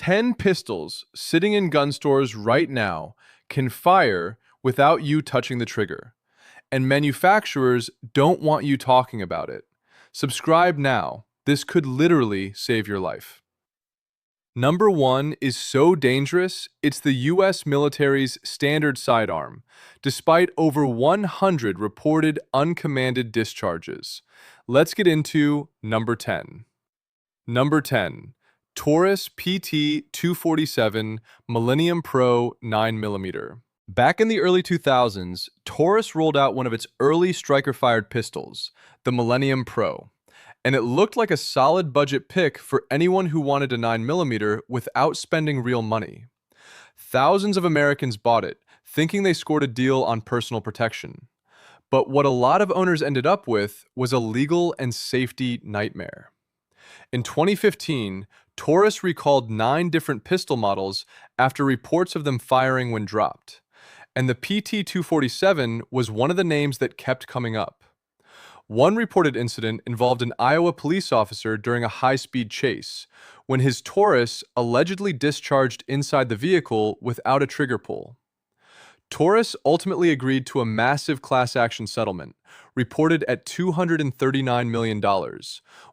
10 pistols sitting in gun stores right now can fire without you touching the trigger, and manufacturers don't want you talking about it. Subscribe now. This could literally save your life. Number 1 is so dangerous, it's the US military's standard sidearm, despite over 100 reported uncommanded discharges. Let's get into number 10. Number 10. Taurus PT-247 Millennium Pro 9mm. Back in the early 2000s, Taurus rolled out one of its early striker-fired pistols, the Millennium Pro, and it looked like a solid budget pick for anyone who wanted a 9mm without spending real money. Thousands of Americans bought it, thinking they scored a deal on personal protection. But what a lot of owners ended up with was a legal and safety nightmare. In 2015, Taurus recalled 9 different pistol models after reports of them firing when dropped, and the PT-247 was one of the names that kept coming up. One reported incident involved an Iowa police officer during a high-speed chase, when his Taurus allegedly discharged inside the vehicle without a trigger pull. Taurus ultimately agreed to a massive class action settlement, reported at $239 million,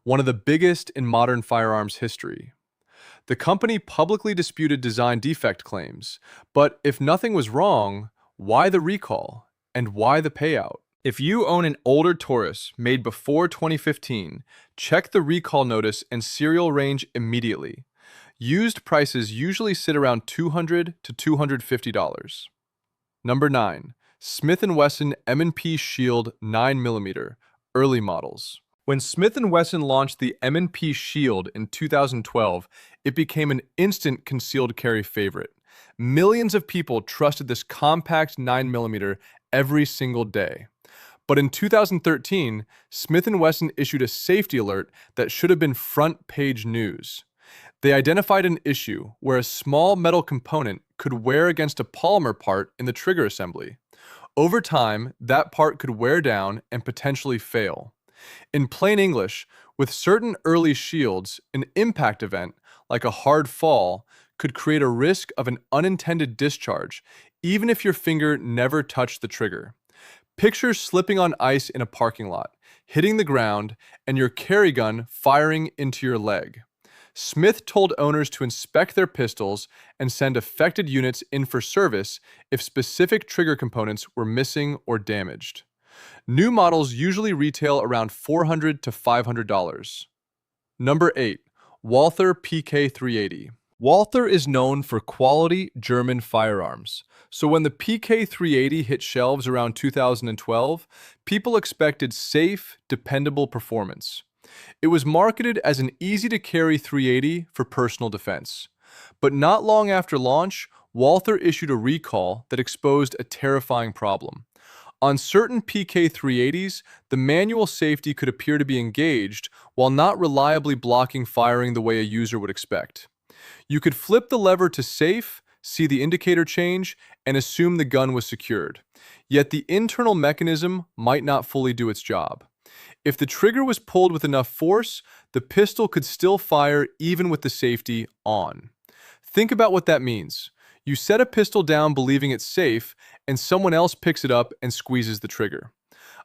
one of the biggest in modern firearms history. The company publicly disputed design defect claims, but if nothing was wrong, why the recall? And why the payout? If you own an older Taurus made before 2015, check the recall notice and serial range immediately. Used prices usually sit around $200 to $250. Number 9. Smith & Wesson M&P Shield 9mm, early models. When Smith & Wesson launched the M&P Shield in 2012, it became an instant concealed carry favorite. Millions of people trusted this compact 9mm every single day. But in 2013, Smith & Wesson issued a safety alert that should have been front-page news. They identified an issue where a small metal component could wear against a polymer part in the trigger assembly. Over time, that part could wear down and potentially fail. In plain English, with certain early shields, an impact event, like a hard fall, could create a risk of an unintended discharge, even if your finger never touched the trigger. Picture slipping on ice in a parking lot, hitting the ground, and your carry gun firing into your leg. Smith told owners to inspect their pistols and send affected units in for service if specific trigger components were missing or damaged. New models usually retail around $400 to $500. Number 8. Walther PK380. Walther is known for quality German firearms, so when the PK380 hit shelves around 2012, people expected safe, dependable performance. It was marketed as an easy-to-carry 380 for personal defense. But not long after launch, Walther issued a recall that exposed a terrifying problem. On certain PK380s, the manual safety could appear to be engaged while not reliably blocking firing the way a user would expect. You could flip the lever to safe, see the indicator change, and assume the gun was secured. Yet the internal mechanism might not fully do its job. If the trigger was pulled with enough force, the pistol could still fire even with the safety on. Think about what that means. You set a pistol down believing it's safe, and someone else picks it up and squeezes the trigger.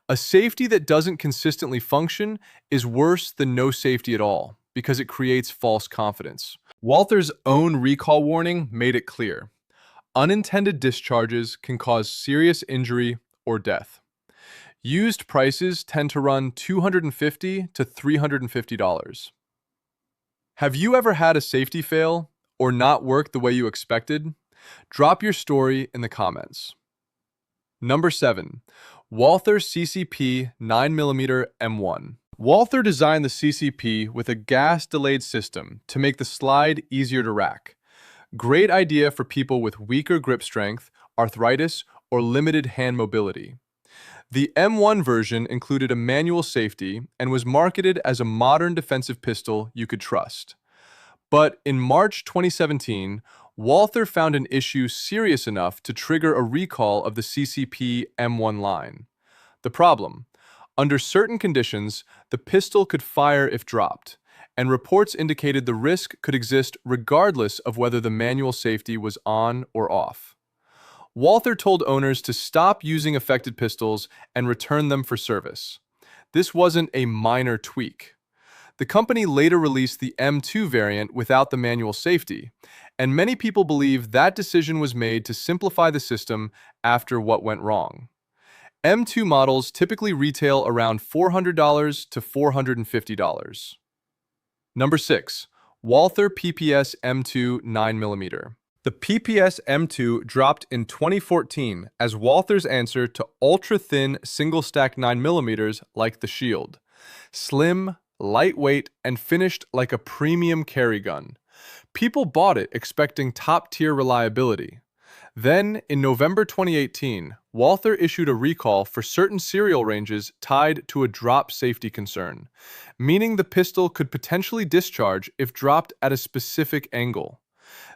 A safety that doesn't consistently function is worse than no safety at all, because it creates false confidence. Walther's own recall warning made it clear. Unintended discharges can cause serious injury or death. Used prices tend to run $250 to $350. Have you ever had a safety fail or not work the way you expected? Drop your story in the comments. Number 7. Walther CCP 9mm M1. Walther designed the CCP with a gas-delayed system to make the slide easier to rack. Great idea for people with weaker grip strength, arthritis, or limited hand mobility. The M1 version included a manual safety and was marketed as a modern defensive pistol you could trust. But in March 2017, Walther found an issue serious enough to trigger a recall of the CCP M1 line. The problem: under certain conditions, the pistol could fire if dropped, and reports indicated the risk could exist regardless of whether the manual safety was on or off. Walther told owners to stop using affected pistols and return them for service. This wasn't a minor tweak. The company later released the M2 variant without the manual safety, and many people believe that decision was made to simplify the system after what went wrong. M2 models typically retail around $400 to $450. Number 6. Walther PPS M2 9mm. The PPS M2 dropped in 2014 as Walther's answer to ultra-thin single-stack 9mm like the Shield. Slim, lightweight, and finished like a premium carry gun. People bought it expecting top-tier reliability. Then, in November 2018, Walther issued a recall for certain serial ranges tied to a drop safety concern, meaning the pistol could potentially discharge if dropped at a specific angle.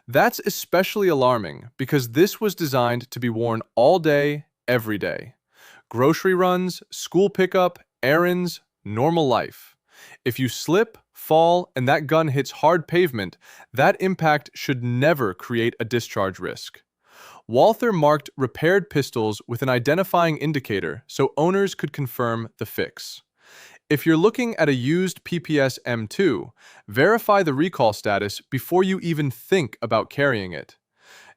That's especially alarming because this was designed to be worn all day, every day. Grocery runs, school pickup, errands, normal life. If you slip, fall, and that gun hits hard pavement, that impact should never create a discharge risk. Walther marked repaired pistols with an identifying indicator so owners could confirm the fix. If you're looking at a used PPS M2, verify the recall status before you even think about carrying it.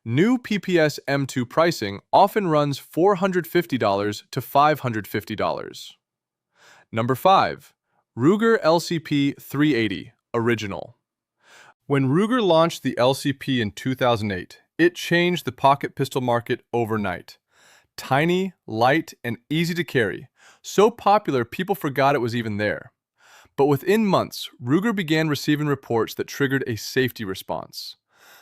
New PPS M2 pricing often runs $450 to $550. Number 5. Ruger LCP 380 Original. When Ruger launched the LCP in 2008, it changed the pocket pistol market overnight. Tiny, light, and easy to carry. So popular people forgot it was even there. But within months, Ruger began receiving reports that triggered a safety response.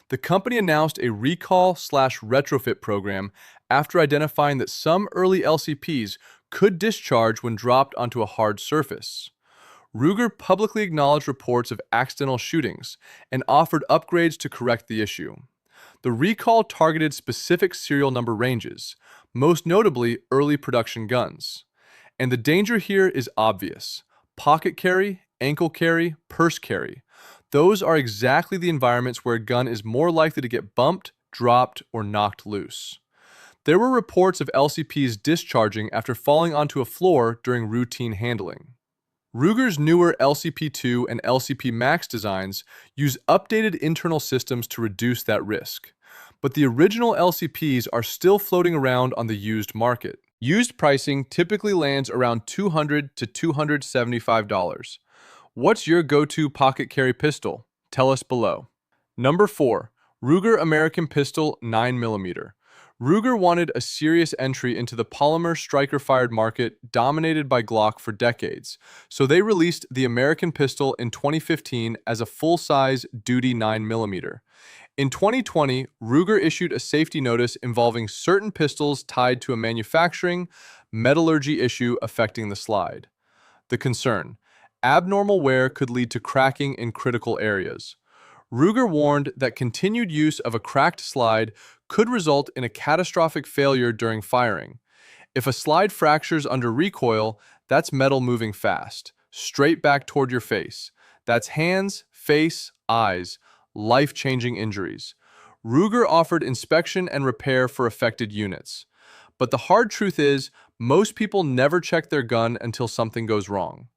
The company announced a recall/retrofit program after identifying that some early LCPs could discharge when dropped onto a hard surface. Ruger publicly acknowledged reports of accidental shootings and offered upgrades to correct the issue. The recall targeted specific serial number ranges, most notably early production guns. And the danger here is obvious. Pocket carry, ankle carry, purse carry. Those are exactly the environments where a gun is more likely to get bumped, dropped, or knocked loose. There were reports of LCPs discharging after falling onto a floor during routine handling. Ruger's newer LCP2 and LCP Max designs use updated internal systems to reduce that risk. But the original LCPs are still floating around on the used market. Used pricing typically lands around $200 to $275. What's your go-to pocket carry pistol? Tell us below. Number 4. Ruger American Pistol 9mm. Ruger wanted a serious entry into the polymer striker-fired market dominated by Glock for decades, so they released the American Pistol in 2015 as a full-size duty 9mm. In 2020, Ruger issued a safety notice involving certain pistols tied to a manufacturing, metallurgy issue affecting the slide. The concern: abnormal wear could lead to cracking in critical areas. Ruger warned that continued use of a cracked slide could result in a catastrophic failure during firing. If a slide fractures under recoil, that's metal moving fast, straight back toward your face. That's hands, face, eyes, life-changing injuries. Ruger offered inspection and repair for affected units. But the hard truth is, most people never check their gun until something goes wrong.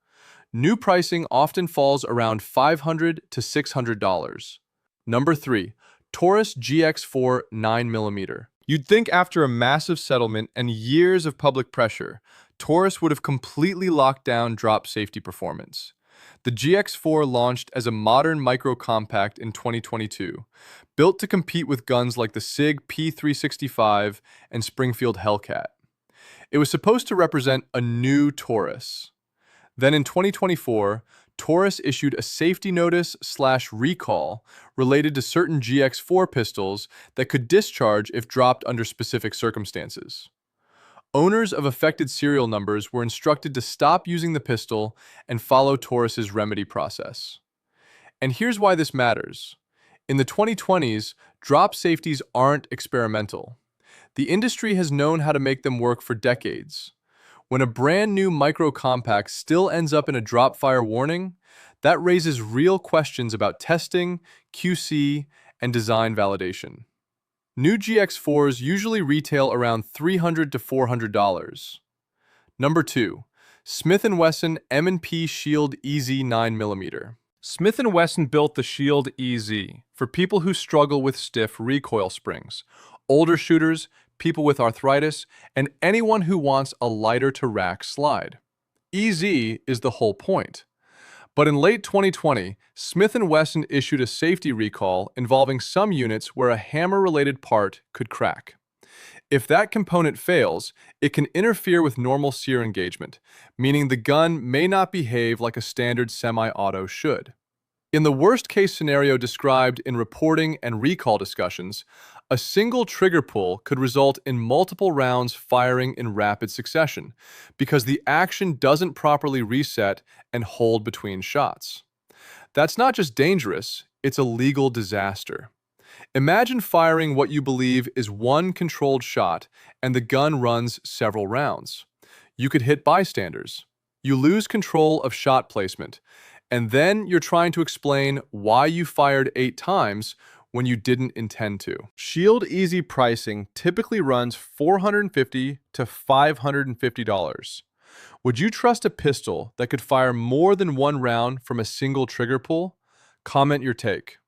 New pricing often falls around $500 to $600. Number 3. Taurus GX4 9mm. You'd think after a massive settlement and years of public pressure, Taurus would have completely locked down drop safety performance. The GX4 launched as a modern micro-compact in 2022, built to compete with guns like the SIG P365 and Springfield Hellcat. It was supposed to represent a new Taurus. Then in 2024, Taurus issued a safety notice/recall related to certain GX4 pistols that could discharge if dropped under specific circumstances. Owners of affected serial numbers were instructed to stop using the pistol and follow Taurus's remedy process. And here's why this matters. In the 2020s, drop safeties aren't experimental. The industry has known how to make them work for decades. When a brand new micro-compact still ends up in a drop fire warning, that raises real questions about testing, QC, and design validation. New GX4s usually retail around $300 to $400. Number 2. Smith & Wesson M&P Shield EZ 9mm. Smith & Wesson built the Shield EZ for people who struggle with stiff recoil springs, older shooters, people with arthritis, and anyone who wants a lighter-to-rack slide. EZ is the whole point. But in late 2020, Smith & Wesson issued a safety recall involving some units where a hammer-related part could crack. If that component fails, it can interfere with normal sear engagement, meaning the gun may not behave like a standard semi-auto should. In the worst-case scenario described in reporting and recall discussions, a single trigger pull could result in multiple rounds firing in rapid succession because the action doesn't properly reset and hold between shots. That's not just dangerous, it's a legal disaster. Imagine firing what you believe is one controlled shot and the gun runs several rounds. You could hit bystanders. You lose control of shot placement, and then you're trying to explain why you fired 8 times when you didn't intend to. Shield EZ pricing typically runs $450 to $550. Would you trust a pistol that could fire more than one round from a single trigger pull? Comment your take.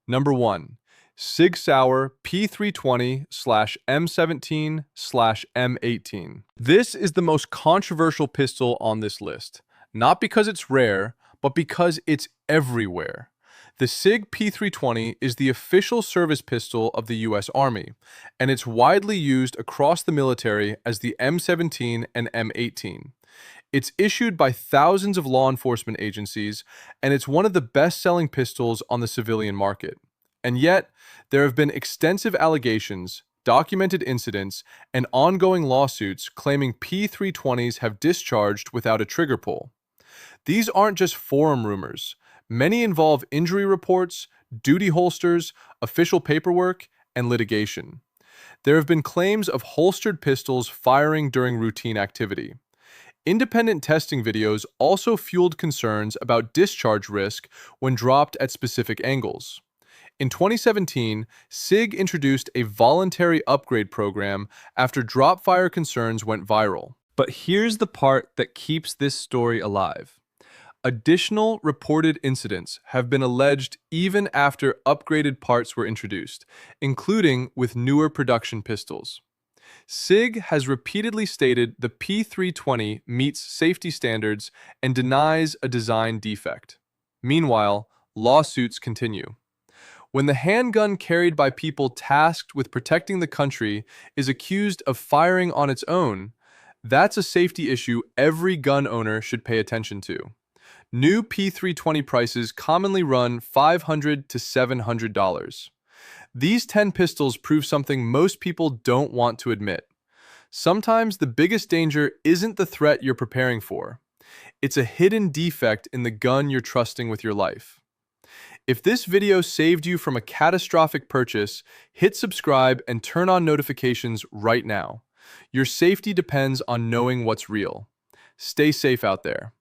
Number 1. Sig Sauer P320/M17/M18. This is the most controversial pistol on this list, not because it's rare, but because it's everywhere. The SIG P320 is the official service pistol of the US Army, and it's widely used across the military as the M17 and M18. It's issued by thousands of law enforcement agencies, and it's one of the best-selling pistols on the civilian market. And yet, there have been extensive allegations, documented incidents, and ongoing lawsuits claiming P320s have discharged without a trigger pull. These aren't just forum rumors. Many involve injury reports, duty holsters, official paperwork, and litigation. There have been claims of holstered pistols firing during routine activity. Independent testing videos also fueled concerns about discharge risk when dropped at specific angles. In 2017, SIG introduced a voluntary upgrade program after drop fire concerns went viral. But here's the part that keeps this story alive. Additional reported incidents have been alleged even after upgraded parts were introduced, including with newer production pistols. SIG has repeatedly stated the P320 meets safety standards and denies a design defect. Meanwhile, lawsuits continue. When the handgun carried by people tasked with protecting the country is accused of firing on its own, that's a safety issue every gun owner should pay attention to. New P320 prices commonly run $500 to $700. These 10 pistols prove something most people don't want to admit. Sometimes the biggest danger isn't the threat you're preparing for. It's a hidden defect in the gun you're trusting with your life. If this video saved you from a catastrophic purchase, hit subscribe and turn on notifications right now. Your safety depends on knowing what's real. Stay safe out there.